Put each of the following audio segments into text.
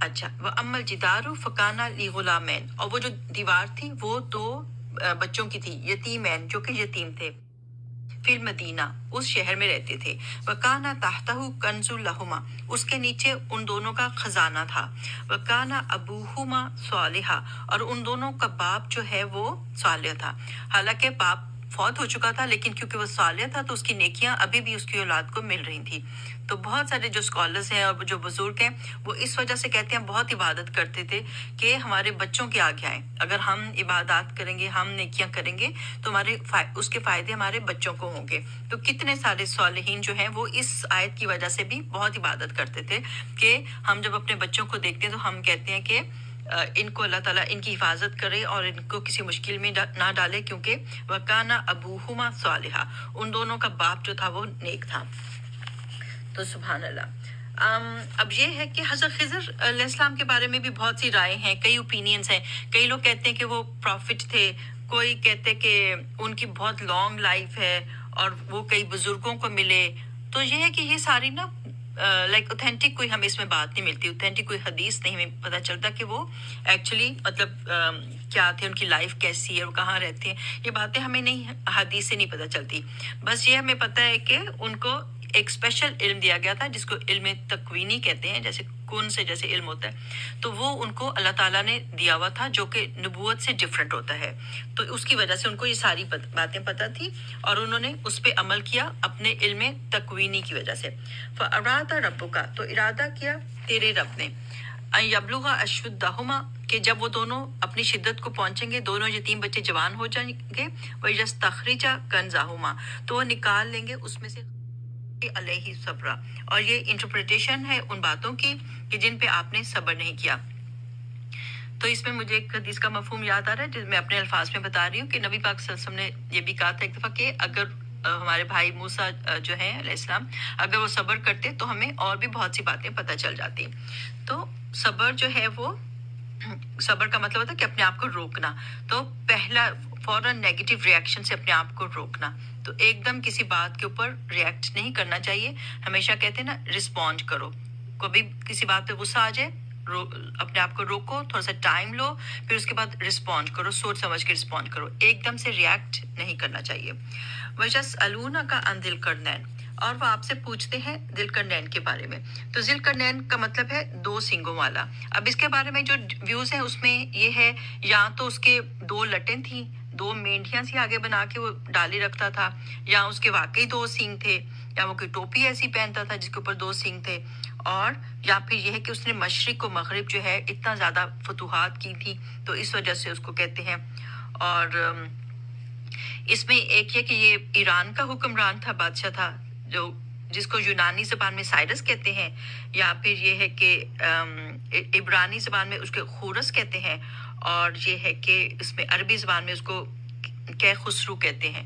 اچھا، وہ امل جدارو فکانا لی غلامین، اور وہ جو دیوار تھی وہ دو بچوں کی تھی، یتیمین جو کہ یتیم تھے، فی المدینہ اس شہر میں رہتے تھے، وکانا تحتہ کنز لہما اس کے نیچے ان دونوں کا خزانہ تھا، وکانا ابوہما صالحا اور ان دونوں کا باپ جو ہے وہ صالح تھا، حالانکہ باپ فوت ہو چکا تھا لیکن کیونکہ وہ صالح تھا تو اس کی نیکیاں ابھی بھی اس کی اولاد کو مل رہی تھیں۔ تو بہت سارے جو اسکالرز ہیں اور جو بزرگ ہیں وہ اس وجہ سے کہتے ہیں بہت عبادت کرتے تھے کہ ہمارے بچوں کے آگے آئیں، اگر ہم عبادات کریں گے، ہم نیکیاں کریں گے تو ہمارے اس کے فائدے ہمارے بچوں کو ہوں گے۔ تو کتنے سارے صالحین جو ہیں وہ اس آیت کی وجہ سے بھی بہت عبادت کرتے تھے کہ ہم جب اپنے بچوں کو دیکھتے ہیں تو ہم کہتے ہیں کہ ان کو اللہ تعالیٰ ان کی حفاظت کرے اور ان کو کسی مشکل میں نہ ڈالے، کیونکہ وَكَانَ أَبُوهُمَا صَالِحًا ان دونوں کا باپ جو تھا وہ نیک تھا۔ تو سبحان اللہ۔ اب یہ ہے کہ حضرت خضر علیہ السلام کے بارے میں بھی بہت سی رائے ہیں، کئی اوپینینز ہیں، کئی لوگ کہتے ہیں کہ وہ پروفٹ تھے، کوئی کہتے کہ ان کی بہت لانگ لائف ہے اور وہ کئی بزرگوں کو ملے۔ تو یہ ہے کہ یہ ساری نا لائک اوتھینٹک کوئی ہمیں اس میں بات نہیں ملتی، اوتھینٹک کوئی حدیث نہیں ہمیں پتہ چلتا کہ وہ ایکچولی مطلب کیا تھے، ان کی لائف کیسی ہے، وہ کہاں رہتے ہیں، یہ باتیں ہمیں نہیں حدیث سے نہیں پتہ چلتی۔ بس یہ ہمیں پتہ ہے کہ ان کو ایک اسپیشل علم دیا گیا تھا جس کو علم تکوینی کہتے ہیں، جیسے کون سے جیسے علم ہوتا ہے، تو وہ ان کو اللہ تعالیٰ نے دیا ہوا تھا جو کہ نبوت سے ڈفرینٹ ہوتا ہے، تو اس کی وجہ سے ان کو یہ ساری باتیں پتہ تھی اور انہوں نے اس پہ عمل کیا اپنے علم تکوینی کی وجہ سے۔ فَأَرَادَ رَبُّكَ تو ارادہ کیا تیرے رب نے، أَن يَبْلُغَ أَشُدَّهُمَا کہ جب وہ دونوں اپنی شدت کو پہنچیں گے، دونوں یتیم بچے جوان ہو جائیں گے، وَيَسْتَخْرِجَ كَنزَهُمَا تو وہ نکال لیں گے اس میں سے علیہ صبر، اور یہ انٹرپریٹیشن ہے ان باتوں کی کہ جن پہ آپ نے صبر نہیں کیا۔ تو اس میں مجھے ایک حدیث کا مفہوم یاد آ رہا ہے جس میں اپنے الفاظ میں بتا رہی ہوں کہ نبی پاک صلی اللہ علیہ وسلم نے یہ بھی کہا تھا ایک دفعہ کہ اگر ہمارے بھائی موسیٰ جو ہیں علیہ السلام اگر وہ صبر کرتے تو ہمیں اور بھی بہت سی باتیں پتہ چل جاتی۔ تو صبر جو ہے وہ صبر کا مطلب ہوتا ہے کہ اپنے آپ کو روکنا، تو پہلا فوراً نیگیٹو ریئیکشن سے اپنے آپ کو روکنا، تو ایک دم کسی بات کے اوپر ریئیکٹ نہیں کرنا چاہیے، ہمیشہ کہتے ہیں نا رسپونڈ کرو، کبھی کسی بات پہ غصہ آ جائے اپنے آپ کو روکو، تھوڑا سا ٹائم لو، پھر اس کے بعد رسپونڈ کرو، سوچ سمجھ کے رسپونڈ کرو، ایک دم سے ریئیکٹ نہیں کرنا چاہیے۔ وَيَسْأَلُونَكَ عَنِ ذِي الْقَرْنَيْنِ اور وہ آپ سے پوچھتے ہیں ذی القرنین کے بارے میں۔ تو ذی القرنین کا مطلب ہے دو سینگوں والا۔ اب اس کے بارے میں جو ویوز ہیں اس میں یہ ہے یا تو اس کے دو لٹیں تھیں، دو مینڈیاں سی آگے بنا کے وہ ڈالی رکھتا تھا، یا اس کے واقعی دو سینگ تھے، یا وہ کوئی ٹوپی ایسی پہنتا تھا جس کے اوپر دو سینگ تھے، اور یا پھر یہ ہے کہ اس نے مشرق و مغرب جو ہے اتنا زیادہ فتوحات کی تھی تو اس وجہ سے اس کو کہتے ہیں۔ اور اس میں ایک یہ کہ یہ ایران کا حکمران تھا، بادشاہ تھا، جو جس کو یونانی زبان میں سائرس کہتے ہیں، یا پھر یہ ہے کہ عبرانی زبان میں اس کے خورس کہتے ہیں، اور یہ ہے کہ اس میں عربی زبان میں اس کو کہ خسرو کہتے ہیں۔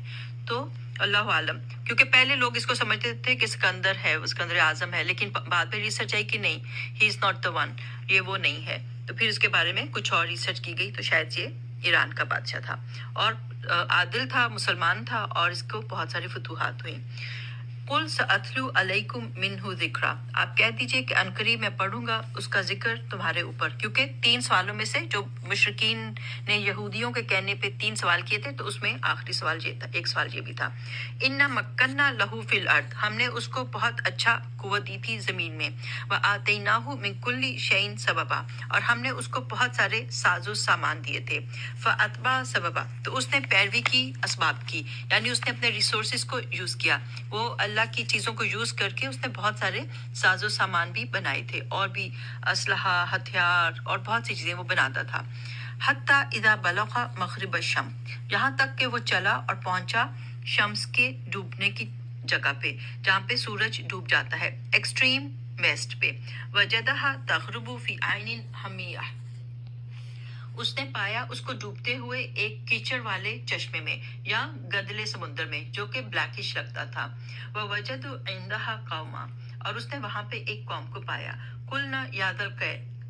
تو اللہ عالم، کیونکہ پہلے لوگ اس کو سمجھتے تھے کہ اسکندر ہے، اسکندر اعظم ہے، لیکن بعد میں ریسرچ آئی کہ نہیں، ہی از ناٹ دا ون، یہ وہ نہیں ہے، تو پھر اس کے بارے میں کچھ اور ریسرچ کی گئی تو شاید یہ ایران کا بادشاہ تھا، اور عادل تھا، مسلمان تھا، اور اس کو بہت ساری فتوحات ہوئیں۔ قُلْ سَأَتْلُو عَلَيْكُمْ مِنْهُ ذِكْرًا آپ کہہ دیجئے کہ عنقریب میں پڑھوں گا اس کا ذکر تمہارے اوپر، کیونکہ 3 سوالوں میں سے جو مشرکین نے یہودیوں کے کہنے پہ 3 سوال کیے تھے تو اس میں آخری سوال یہ تھا، ایک سوال یہ بھی تھا، اِنَّا مَكَّنَّا لَهُ فِي الْأَرْضِ ہم نے اس کو بہت اچھا قوت دی تھی زمین میں، وَآتَيْنَاهُ مِن كُلِّ شَيْءٍ سَبَبًا اور ہم نے اس کو بہت سارے ساز و سامان دیے تھے، فَأَتْبَعَ سَبَبًا تو اس نے پیروی کی اسباب کی، یعنی اس نے اپنے ریسورسز کو یوز کیا، وہ اللہ کی چیزوں کو یوز کر کے اس نے بہت سارے ساز و سامان بھی بنائے تھے، اور بھی اسلحہ، ہتھیار اور بہت سی چیزیں وہ بناتا تھا۔ حتی اذا بلغ مغرب الشمس یہاں تک کہ وہ چلا اور پہنچا شمس کے ڈوبنے کی جگہ پہ، جہاں پہ سورج ڈوب جاتا ہے، ایکسٹریم ویسٹ پہ، وجدہا تغرب فی عین حمیہ اس نے پایا اس کو ڈوبتے ہوئے ایک کیچڑ والے چشمے میں یا گدلے سمندر میں جو کہ بلیکش لگتا تھا، وَوَجَدُ عِندَهَا قَوْمًا اور اس نے وہاں پہ ایک قوم کو پایا، قُلْنَا يَا ذَا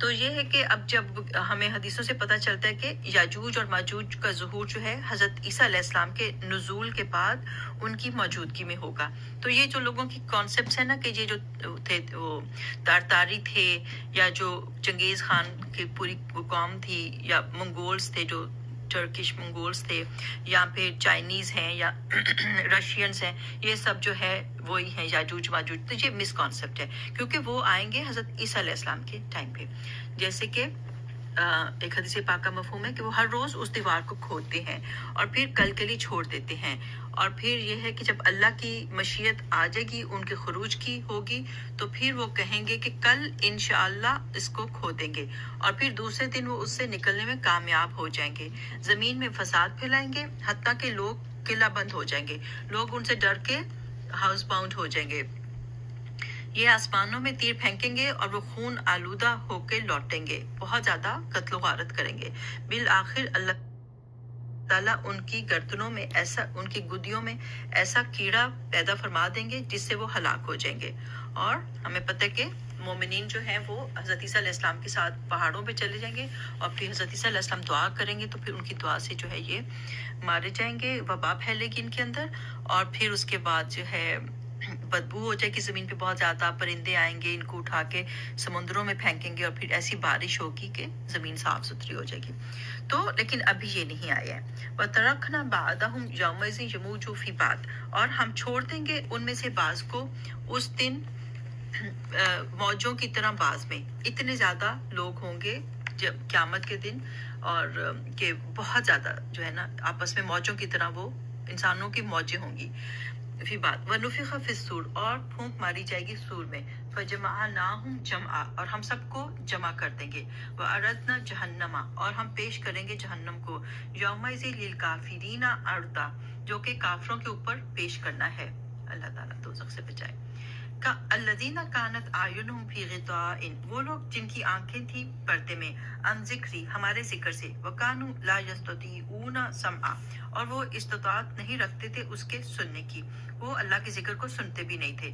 تو یہ ہے کہ اب جب ہمیں حدیثوں سے پتہ چلتا ہے کہ یاجوج اور ماجوج کا ظہور جو ہے حضرت عیسیٰ علیہ السلام کے نزول کے بعد ان کی موجودگی میں ہوگا. تو یہ جو لوگوں کی کانسیپٹس ہیں نا کہ یہ جو تھے وہ تارتاری تھے یا جو چنگیز خان کی پوری قوم تھی یا منگولز تھے جو ٹرکش منگولز تھے یا پھر چائنیز ہیں یا رشینز ہیں، یہ سب جو ہے وہی ہیں یاجوج ماجوج. تو یہ مس کانسیپٹ ہے کیونکہ وہ آئیں گے حضرت عیسیٰ علیہ السلام کے ٹائم پہ. جیسے کہ ایک حدیث پاک کا مفہوم ہے کہ وہ ہر روز اس دیوار کو کھودتے ہیں اور پھر کل کے لیے چھوڑ دیتے ہیں، اور پھر یہ ہے کہ جب اللہ کی مشیت آ جائے گی ان کے خروج کی ہوگی تو پھر وہ کہیں گے کہ کل انشاءاللہ اس کو کھودیں گے، اور پھر دوسرے دن وہ اس سے نکلنے میں کامیاب ہو جائیں گے. زمین میں فساد پھیلائیں گے حتیٰ کہ لوگ قلعہ بند ہو جائیں گے، لوگ ان سے ڈر کے ہاؤس باؤنڈ ہو جائیں گے. یہ آسمانوں میں تیر پھینکیں گے اور وہ خون آلودہ ہو کے لوٹیں گے، بہت زیادہ قتل و غارت کریں گے. بالآخر اللہ تعالیٰ ان کی گردنوں میں ایسا، ان کی گدیوں میں ایسا کیڑا پیدا فرما دیں گے جس سے وہ ہلاک ہو جائیں گے. اور ہمیں پتہ ہے کہ مومنین جو ہیں وہ حضرت عیسیٰ علیہ السلام کے ساتھ پہاڑوں پہ چلے جائیں گے اور پھر حضرت عیسیٰ علیہ السلام دعا کریں گے تو پھر ان کی دعا سے جو ہے یہ مارے جائیں گے، وبا پھیلے گی ان کے اندر، اور پھر اس کے بعد جو ہے بدبو ہو جائے گی زمین پہ بہت زیادہ، پرندے آئیں گے ان کو اٹھا کے سمندروں میں پھینکیں گے اور پھر ایسی بارش ہوگی کہ زمین صاف ستھری ہو جائے گی. تو لیکن ابھی یہ نہیں آیا ہے. وَتَرَكْنَا بَعْضَهُمْ يَوْمَئِذٍ يَمُوجُ فِي بَعْضٍ، اور ہم چھوڑ دیں گے ان میں سے بعض کو اس دن موجوں کی طرح بعض میں. اتنے زیادہ لوگ ہوں گے جب قیامت کے دن، اور کہ بہت زیادہ جو ہے نا آپس میں موجوں کی طرح وہ انسانوں کی موجیں ہوں گی. فی بات وَنُفِخَ فِي الصُّورِ، اور پھونک ماری جائے گی سور میں. فَجَمَعْنَاهُمْ جَمْعًا، اور ہم سب کو جمع کر دیں گے. وَعَرَضْنَا جَهَنَّمَ، اور ہم پیش کریں گے جہنم کو. یَوْمَئِذٍ لِلْكَافِرِينَ عَرْضًا، جو کہ کافروں کے اوپر پیش کرنا ہے. اللہ تعالیٰ دوزخ سے بچائے. الذین کانت اعینہم فی غطاء، وہ لوگ جن کی آنکھیں تھی پردے میں، عن ذکری، ہمارے ذکر سے. وکانوا لا یستطیعون سمعا، اور وہ استطاعت نہیں رکھتے تھے اس کے سننے کی، وہ اللہ کے ذکر کو سنتے بھی نہیں تھے.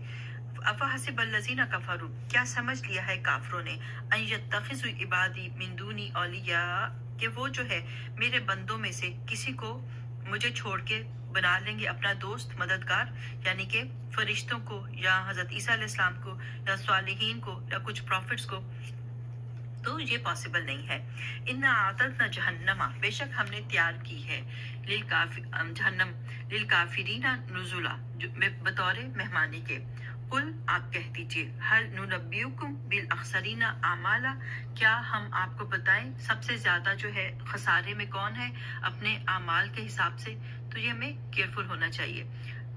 افحسب الذین کفروا، کیا سمجھ لیا ہے کافروں نے، ان یتخذوا عبادی من دونی اولیاء، کہ وہ جو ہے میرے بندوں میں سے کسی کو مجھے چھوڑ کے بنا لیں گے اپنا دوست مددگار، یعنی کہ فرشتوں کو یا حضرت عیسیٰ علیہ السلام کو یا صالحین کو یا کچھ پروفٹس کو. تو یہ پاسبل نہیں ہے. اِنَّا أَعْتَدْنَا جَهَنَّمَ، بے شک ہم نے تیار کی ہے جہنم للکافرین نزلا، بطور مہمانی کے. قل، آپ کہہ دیجئے، هل ننبئکم بالاخسرین اعمالا، کیا ہم آپ کو بتائیں سب سے زیادہ جو ہے خسارے میں کون ہے اپنے اعمال کے حساب سے. تو یہ ہمیں کیئرفل ہونا چاہیے.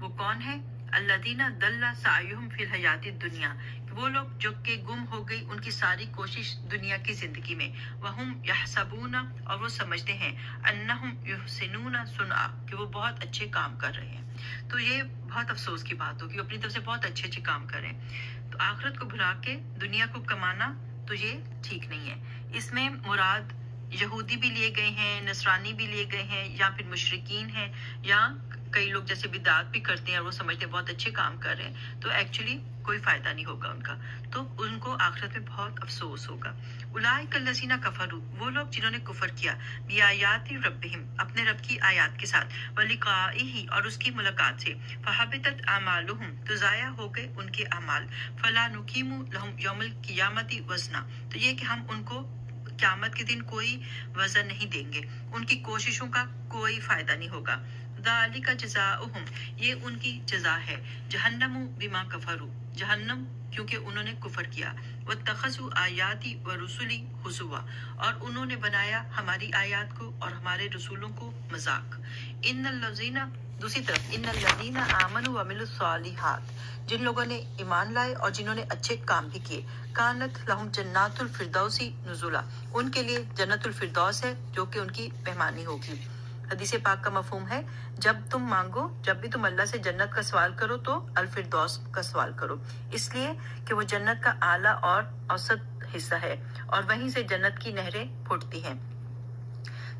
وہ کون ہے؟ الذین ضل سعیہم فی الحیات الدنیا، وہ لوگ جو کہ گم ہو گئی ان کی ساری کوشش دنیا کی زندگی میں. وہم یحسبون، اور وہ سمجھتے ہیں، انہم یحسنون صنعا، کہ وہ بہت اچھے کام کر رہے ہیں. تو یہ بہت افسوس کی بات ہوگی، اپنی طرف سے بہت اچھے اچھے کام کریں. تو آخرت کو بھلا کے دنیا کو کمانا تو یہ ٹھیک نہیں ہے. اس میں مراد یہودی بھی لیے گئے ہیں، نصرانی بھی لیے گئے ہیں، یا پھر مشرکین ہیں، یا کئی لوگ جیسے بدعات بھی کرتے ہیں اور وہ سمجھتے ہیں بہت اچھے کام کر رہے ہیں. تو ایکچولی کوئی فائدہ نہیں ہوگا ان کا، تو ان کو آخرت میں بہت افسوس ہوگا. اولئک الذین کفروا، وہ لوگ جنہوں نے کفر کیا، بآیات ربہم، اپنے رب کی آیات کے ساتھ، ولقائہ، اور اس کی ملاقات سے. فحبطت اعمالہم، تو ضائع ہو گئے ان کے اعمال. فلا نقیم لہم یوم القیامۃ وزنا، تو یہ کہ ہم ان کو قیامت کے دن کوئی وزن نہیں دیں گے، ان کی کوششوں کا کوئی فائدہ نہیں ہوگا. ذالک جزاؤہم، یہ ان کی جزا ہے. جہنم بما کفروا، جہنم کیونکہ انہوں نے کفر کیا. واتخذوا آیاتی ورسلی ہزوا، اور انہوں نے بنایا ہماری آیات کو اور ہمارے رسولوں کو مذاق. ان الذین، دوسری طرف، ان الذین آمنوا وعملوا الصالحات، جن لوگوں نے ایمان لائے اور جنہوں نے اچھے کام بھی کیے. کانت لہم جنات الفردوس نزلا، ان کے لیے جنت الفردوس ہے جو کہ ان کی مہمانی ہوگی. حدیث پاک کا مفہوم ہے، جب تم مانگو، جب بھی تم اللہ سے جنت کا سوال کرو تو الفردوس کا سوال کرو، اس لیے کہ وہ جنت کا اعلیٰ اور اوسط حصہ ہے اور وہیں سے جنت کی نہریں پھوٹتی ہیں.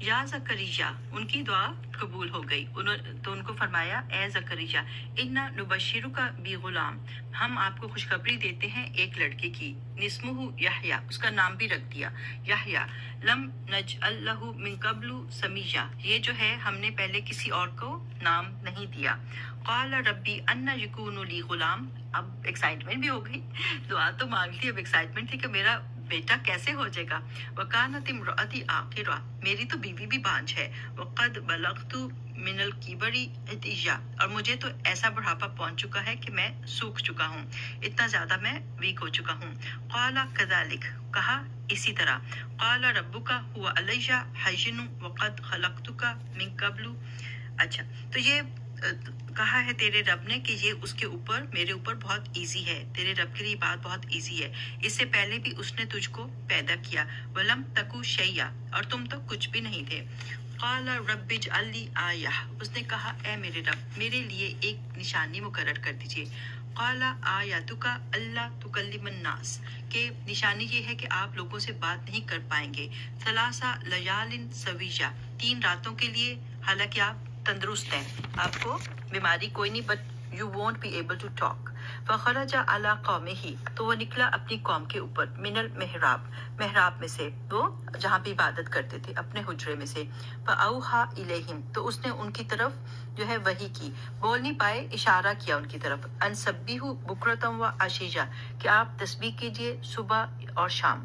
یا زکریا، ان کی دعا قبول ہو گئی. تو ان کو فرمایا اے زکریا انا نبشرک بغلام، ہم آپ کو خوشخبری دیتے ہیں ایک لڑکے کی، اسمہ یحییٰ، اس کا نام بھی رکھ دیا یحییٰ، لم نجعل لہ من قبل سمیہ، یہ جو ہے ہم نے پہلے کسی اور کو نام نہیں دیا. قال ربی ان یکون لی غلام، اب ایکسائٹمنٹ بھی ہو گئی، دعا تو مانگ لی، اب ایکسائٹمنٹ تھی کہ میرا بیٹا کیسے ہو جائے گا. وکانت امرأتی عاقرہ، میری تو بیوی بھی بانجھ ہے. وقد بلغت من الکبر عتیہ، اور مجھے تو ایسا بڑھاپا پہنچ چکا ہے کہ میں سوکھ چکا ہوں، اتنا زیادہ میں ویک ہو چکا ہوں. قال کذالک، کہا اسی طرح. قال ربک هو علی حین وقد خلقتک من قبل. اچھا، تو یہ کہا ہے تیرے رب نے کہ یہ اس کے اوپر، میرے اوپر بہت ایزی ہے، تیرے رب کے لیے بات بہت ایزی ہے، اس سے پہلے بھی اس نے تجھ کو پیدا کیا. ولم تکو شیئا، اور تم تو کچھ بھی نہیں تھے. قال رب اجعل لی آیہ، اس نے کہا اے میرے رب میرے لیے ایک نشانی مقرر کر دیجئے. قال آیاتک اللہ تکلم الناس، کہ نشانی یہ ہے کہ آپ لوگوں سے بات نہیں کر پائیں گے. ثلاث لیال سویہ، 3 راتوں کے لیے، حالانکہ آپ تندرست ہیں، آپ کو بیماری کوئی نہیں، but you won't be able to talk. فخرج علی قومہ، تو وہ نکلا اپنی قوم کے اوپر، من المحراب، محراب میں سے، وہ جہاں پہ عبادت کرتے تھے، اپنے حجرے میں سے. فاوحی الیہم، تو اس نے ان کی طرف جو ہے وحی کی، بول نہیں پائے، اشارہ کیا ان کی طرف. ان سبحوا بکرۃ و عشیہ، کہ آپ تسبیح کیجئے صبح اور شام.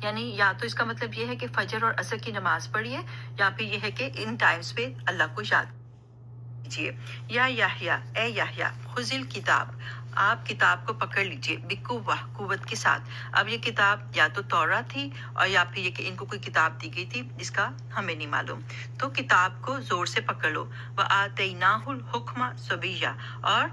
یعنی یا تو اس کا مطلب یہ ہے کہ فجر اور عصر کی نماز پڑھیے، یا پھر یہ ہے کہ ان ٹائمز پہ اللہ کو یاد کیجیے. یا یحییٰ، اے یحییٰ خذ الکتاب، آپ کتاب کو پکڑ لیجیے، بقوہ، قوت کے ساتھ. اب یہ کتاب یا تو تورات تھی، اور یا پھر یہ کہ ان کو کوئی کتاب دی گئی تھی جس کا ہمیں نہیں معلوم. تو کتاب کو زور سے پکڑ لو. وآتیناہ الحکم صبیہ، اور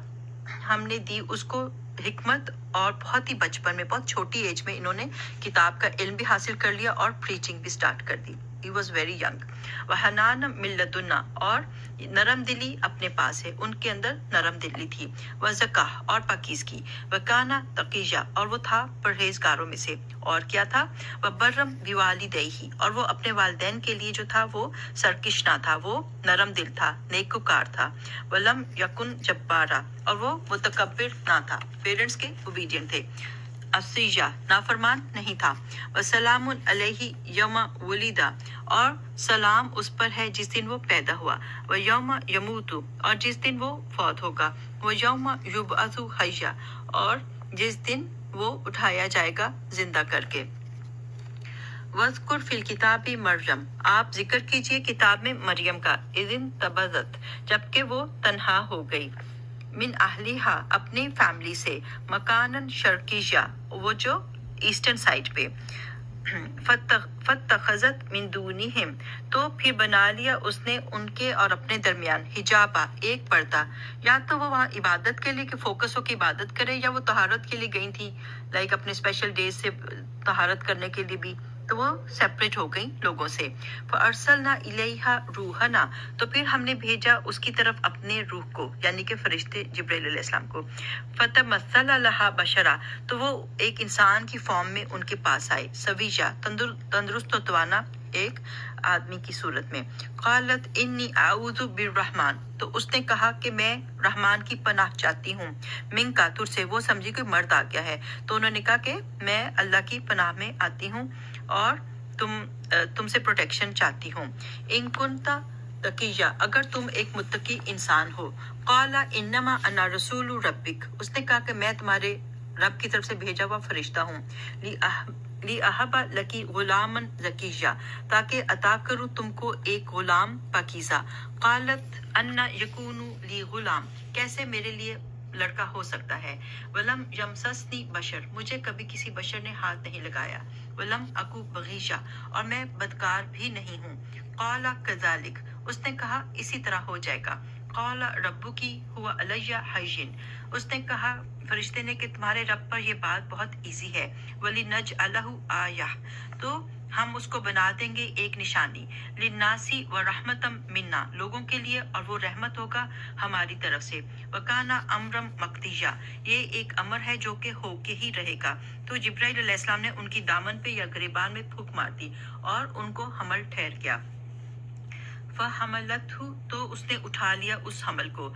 ہم نے دی اس کو حکمت، اور بہت ہی بچپن میں، بہت چھوٹی ایج میں انہوں نے کتاب کا علم بھی حاصل کر لیا اور پریچنگ بھی سٹارٹ کر دی. He was very young. وحنان من لدنا، اور نرم دلی اپنے پاس ہے، ان کے اندر نرم دلی تھی. وزکاہ، اور پاکیزگی. وکانا تقیہ، اور وہ تھا پرہیزگاروں میں سے. اور کیا تھا؟ وبرم بوالدیہ، اور وہ اپنے والدین کے لیے جو تھا وہ سرکش نہ تھا، وہ نرم دل تھا، نیکوکار تھا. ولم یکن جبارا، اور وہ متکبر نہ تھا، پیرنٹس کے اوبیڈینٹ تھے. عصیہ، نافرمان نہیں تھا. وسلام علیہ یوم ولدا، اور سلام اس پر ہے جس دن وہ پیدا ہوا. ویوم یموت، اور جس دن وہ فوت ہوگا. ویوم یبعث حیا، اور جس دن وہ اٹھایا جائے گا زندہ کر کے. وَاذْكُرْ فِي الْكِتَابِ مریم، آپ ذکر کیجئے کتاب میں مریم کا. اِذِ انتبذت، جبکہ وہ تنہا ہو گئی. من اہلیہا، اپنی فیملی سے. مکانن شرقیہ، وہ جو ایسٹرن سائڈ پہ. فاتخذت من دونہم، تو پھر بنا لیا اس نے ان کے اور اپنے درمیان حجابا، ایک پردہ. یا تو وہ وہاں عبادت کے لیے کہ فوکس ہو کے عبادت کرے، یا وہ طہارت کے لیے گئی تھی، لائک اپنے اسپیشل ڈیز سے طہارت کرنے کے لیے بھی، تو وہ سیپریٹ ہو گئی لوگوں سے. فَأَرْسَلْنَا إِلَيْهَا رُوحَنَا، تو پھر ہم نے بھیجا اس کی طرف اپنے روح کو، یعنی کہ فرشتے جبرائیل علیہ السلام کو. فَتَمَثَّلَ لَهَا بَشَرًا، تو وہ ایک انسان کی فارم میں ان کے پاس آئے. سویہ، تندرست و توانا ایک آدمی کی صورت میں. قالت انی اعوذ بالرحمن، تو اس نے کہا کہ میں رحمان کی پناہ چاہتی ہوں. من کا، تجھ سے، وہ سمجھی کوئی مرد آ گیا ہے، تو انہوں نے کہا کہ میں اللہ کی پناہ میں آتی ہوں اور تم سے پروٹیکشن چاہتی ہوں. ان کنتا تقیہ، اگر تم ایک متقی انسان ہو. قال انما انا رسول ربک، اس نے کہا کہ میں تمہارے رب کی طرف سے بھیجا ہوا فرشتہ ہوں. لِأَهَبَ لَكِ غُلَامًا زَكِيًّا، تاکہ عطا کروں تم کو ایک غلام پاکیزہ. قالت انا یکون لی غلام، کیسے میرے لیے لڑکا ہو سکتا ہے. ولم یمسسنی بشر، مجھے کبھی کسی بشر نے ہاتھ نہیں لگایا. ولم اکو بغیشہ، اور میں بدکار بھی نہیں ہوں. قال کذالک، اس نے کہا اسی طرح ہو جائے گا. قال ربکی هو علی حین، اس نے کہا فرشتے نے کہ تمہارے رب پر یہ بات بہت ایزی ہے. وَلِنَجْعَلَهُ آیَةً، تو ہم اس کو بنا دیں گے ایک نشانی، للناسی و رحمتم منا، لوگوں کے لیے، اور وہ رحمت ہوگا ہماری طرف سے، وکانا امرم مقضیہ، یہ ایک امر ہے جو کہ ہو کے ہی رہے گا۔ تو جبرائیل علیہ السلام نے ان کی دامن پہ یا گریبان میں پھونک مار دی اور ان کو حمل ٹھہر گیا۔ فحملتہ، تو اس نے اٹھا لیا اس حمل کو،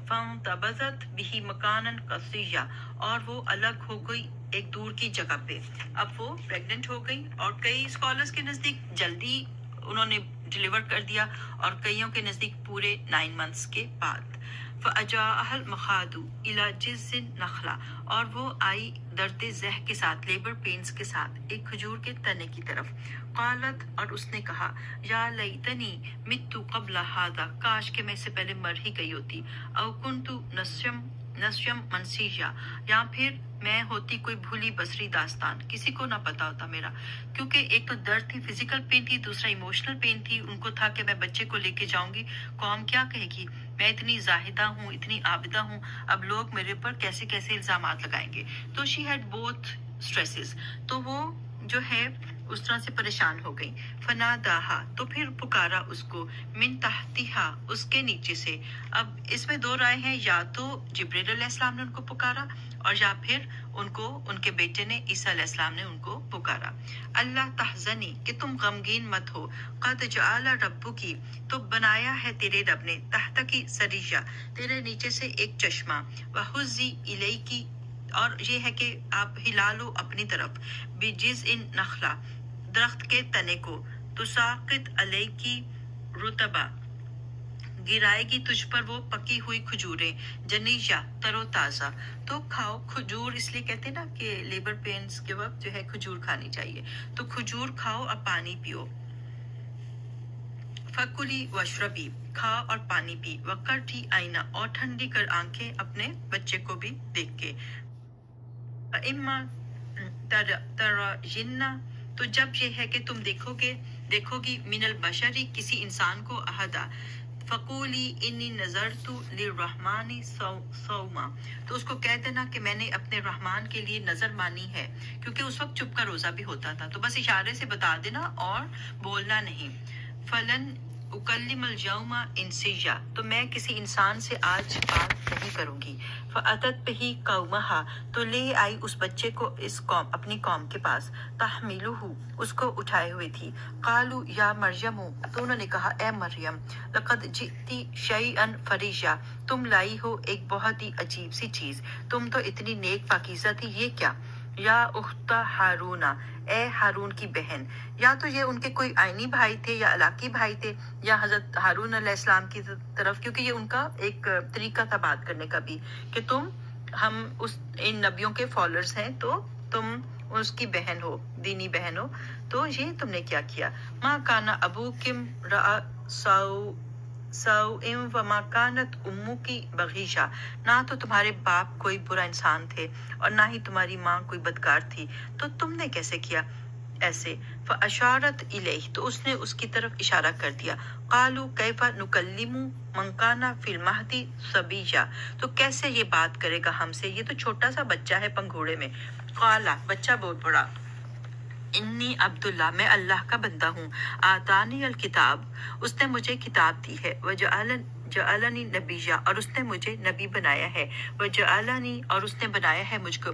فانتبذت به مکانا قصیا، اور وہ الگ ہو گئی ایک دور کی جگہ پہ۔ اب وہ پریگننٹ ہو گئی، اور کئی اسکالرس کے نزدیک جلدی انہوں نے ڈیلیور کر دیا، اور کئیوں کے نزدیک پورے 9 months کے بعد۔ فَأَجَاءَهَا الْمَخَاضُ إِلَى جِذْعِ النَّخْلَةِ، اور وہ آئی درد زہ کے ساتھ، لیبر پینز کے ساتھ، ایک کھجور کے تنے کی طرف۔ قالت، اور اس نے کہا، یا لیتنی مت قبل ھذا، کاش کہ میں اس سے پہلے مر ہی گئی ہوتی، او کنت نسیم منسیہ، یا پھر میں ہوتی کوئی بھولی بسری داستان، کسی کو نہ پتا ہوتا میرا، کیونکہ ایک تو درد تھی، فزیکل پین تھی، دوسرا ایموشنل پین تھی، ان کو تھا کہ میں بچے کو لے کے جاؤں گی، قوم کیا کہے گی، میں اتنی زاہدہ ہوں، اتنی عابدہ ہوں، اب لوگ میرے پر کیسے کیسے الزامات لگائیں گے۔ تو شی ہیڈ بوتھ اسٹریسز، تو وہ جو ہے اس طرح سے پریشان ہو گئی۔ فناداہا، تو پھر پکارا اس کو، من تحتہا، اس کے نیچے سے۔ اب اس میں 2 رائے ہیں، یا تو جبرائیل علیہ السلام نے ان کو پکارا، اور یا پھر ان کو ان کے بیٹے نے، عیسیٰ علیہ السلام نے ان کو پکارا۔ اللہ تحزنی، کہ تم غمگین مت ہو، قد جعل ربکی، تو بنایا ہے تیرے رب نے، تحت کی سریہ، تیرے نیچے سے ایک چشمہ، وحزی الیکی، اور یہ ہے کہ آپ ہلا لو اپنی طرف، بجذع نخلا، درخت کے تنے کو، تساقط علیکی رطبا، گرائے گی تجھ پر وہ پکی ہوئی کھجوریں، جنیشہ، تر و تازہ، تو کھاؤ کھجور، اس لیے کہتے ہیں نا کہ لیبر پینس کے وقت جو ہے کھجور کھانی چاہیے، تو کھجور کھاؤ اور پانی پیو۔ فکلی واشربی، کھا اور پانی پی، وقرٹی آئینہ، اور ٹھنڈی کر آنکھیں اپنے بچے کو بھی دیکھ کے۔ اما ترجن، تو جب یہ ہے کہ تم دیکھو گی من البشری، کسی انسان کو، احدا، فقولی انی نذرت للرحمن صوما، تو اس کو کہہ دینا کہ میں نے اپنے رحمان کے لیے نظر مانی ہے، کیونکہ اس وقت چپ کا روزہ بھی ہوتا تھا، تو بس اشارے سے بتا دینا اور بولنا نہیں۔ فلن اکلم اليوم انسیہ، تو میں کسی انسان سے آج بات نہیں کروں گی۔ فاتت بہ قومہا، تو لے آئی اس بچے کو اس قوم، اپنی قوم کے پاس، تحملہ، اس کو اٹھائے ہوئے تھی۔ قالوا یا مریم، تو انہوں نے کہا، اے مریم، لقد جئتی شیئا فریجا، تم لائی ہو ایک بہت ہی عجیب سی چیز، تم تو اتنی نیک پاکیزہ تھی، یہ کیا؟ یا اخت ہارون، اے ہارون کی بہن، یا تو یہ ان کے کوئی آئینی بھائی تھے یا علاقی بھائی تھے، یا حضرت ہارون علیہ السلام کی طرف، کیونکہ یہ ان کا ایک طریقہ تھا بات کرنے کا بھی، کہ ہم ان نبیوں کے فالوورز ہیں، تو تم اس کی بہن ہو، دینی بہن ہو، تو یہ تم نے کیا کیا؟ ما کان ابوکم رأ سوء وما کانت امکی بغیشہ، نہ تو تمہارے باپ کوئی برا انسان تھے اور نہ ہی تمہاری ماں کوئی بدکار تھی، تو تم نے کیسے کیا ایسے؟ فاشارت الیہ، تو اس نے اس کی طرف اشارہ کر دیا۔ قالوا کیف نکلم من کان فی المہد صبیا، تو کیسے یہ بات کرے گا ہم سے، یہ تو چھوٹا سا بچہ ہے پنگھوڑے میں۔ قال، بچہ بول پڑا، انی عبداللہ، میں اللہ کا بندہ ہوں، آتانی الکتاب، اس نے مجھے کتاب دی ہے، وجعلنی نبیہ، اور اس نے مجھے نبی بنایا ہے، وجعلنی، اور اس نے بنایا ہے مجھ کو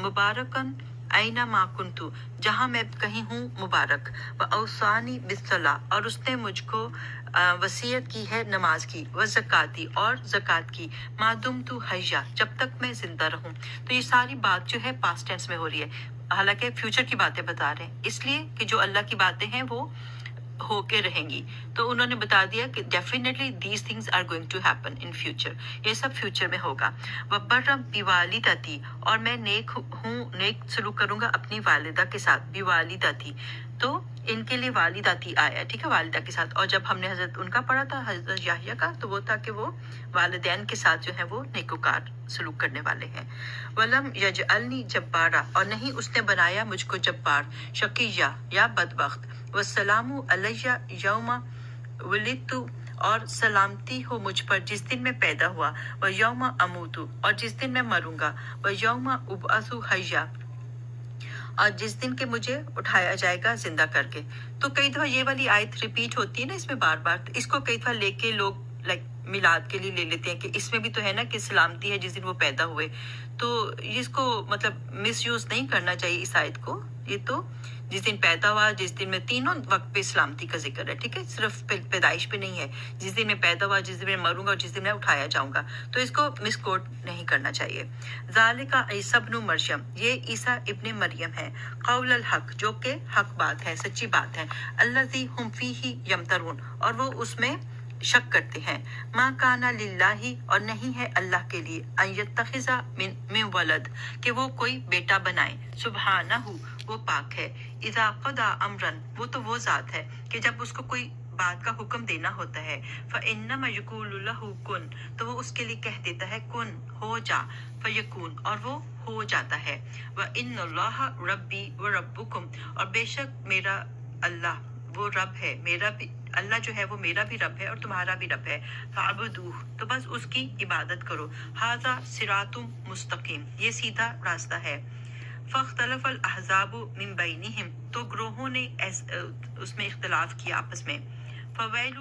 مبارکن اینما کنت، جہاں میں کہیں ہوں مبارک، واوصانی بالصلاۃ، اور اس نے مجھ کو وصیت کی ہے نماز کی، وزکاتی، اور زکات کی، ما دمت حیا، جب تک میں زندہ رہوں۔ تو یہ ساری بات جو ہے پاسٹ ٹینس میں ہو رہی ہے، حالانکہ فیوچر کی باتیں بتا رہے ہیں، اس لیے کہ جو اللہ کی باتیں ہیں وہ ہو کے رہیں گی، تو انہوں نے بتا دیا کہ definitely these things are going to happen in future, یہ سب فیوچر میں ہوگا۔ وبرم بوالدتی، اور میں نیک ہوں، نیک سلوک کروں گا اپنی والدہ کے ساتھ، بوالدتی، تو ان کے لیے والدتی آیا، ٹھیک ہے، والدہ کے ساتھ، اور جب ہم نے حضرت ان کا پڑھا تھا، حضرت یحییٰ کا، تو وہ تھا کہ وہ والدین کے ساتھ جو ہے وہ نیکوکار سلوک کرنے والے ہیں۔ ولم یجعلنی جبارا، اور نہیں اس نے بنایا مجھ کو جبار، شقیہ، یا بدبخت، والسلام علیہ یوم ولدت، اور سلامتی ہو مجھ پر جس دن میں پیدا ہوا، ویوم اموت، اور جس دن میں مروں گا، ویوم ابعث حیا، اور جس دن کے مجھے اٹھایا جائے گا زندہ کر کے. تو کئی دفعہ یہ والی آیت ریپیٹ ہوتی ہے نا اس میں بار بار, تو اس کو کئی دفعہ لے کے لوگ میلاد کے لیے لے لیتے ہیں کہ اس میں بھی تو ہے نا کہ سلامتی ہے جس دن وہ پیدا ہوئے. تو اس کو مطلب مس یوز نہیں کرنا چاہیے اس آیت کو. یہ تو جس دن پیدا ہوا, جس دن میں تینوں وقت پہ سلامتی کا ذکر ہے, ٹھیک ہے, صرف پیدائش پہ نہیں ہے. جس دن میں پیدا ہوا, جس دن میں مروں گا, اور جس دن میں اٹھایا جاؤں گا, تو اس کو مس کوٹ نہیں کرنا چاہیے. ذالک عیسی ابن مریم, یہ عیسیٰ ابن مریم ہے, قول الحق, جو کہ حق بات ہے, سچی بات ہے, الذی ہم فیہ یمترون, اور وہ اس میں شک کرتے ہیں. ما کانا للہ, اور نہیں ہے اللہ کے لیے, ان یتخذ من ولد, کہ وہ کوئی بیٹا بنائے, سبحانہ, وہ پاک ہے, اذا قضا امرا, وہ تو وہ ذات ہے کہ جب اس کو کوئی بات کا حکم دینا ہوتا ہے, فانما یقول له کن, تو وہ اس کے لیے کہہ دیتا ہے کن, ہو جا, فیکون, اور وہ ہو جاتا ہے. وان اللہ ربی وربکم, اور بے شک میرا اللہ وہ رب ہے, میرا بھی اللہ جو ہے وہ میرا بھی رب ہے اور تمہارا بھی رب ہے. فاعبدوہ, تو بس اس کی عبادت کرو. ھذا صراط مستقیم, یہ سیدھا راستہ ہے. فاختلف الاحزاب من بینہم, تو گروہوں نے اس میں اختلاف کیا آپس میں. فویل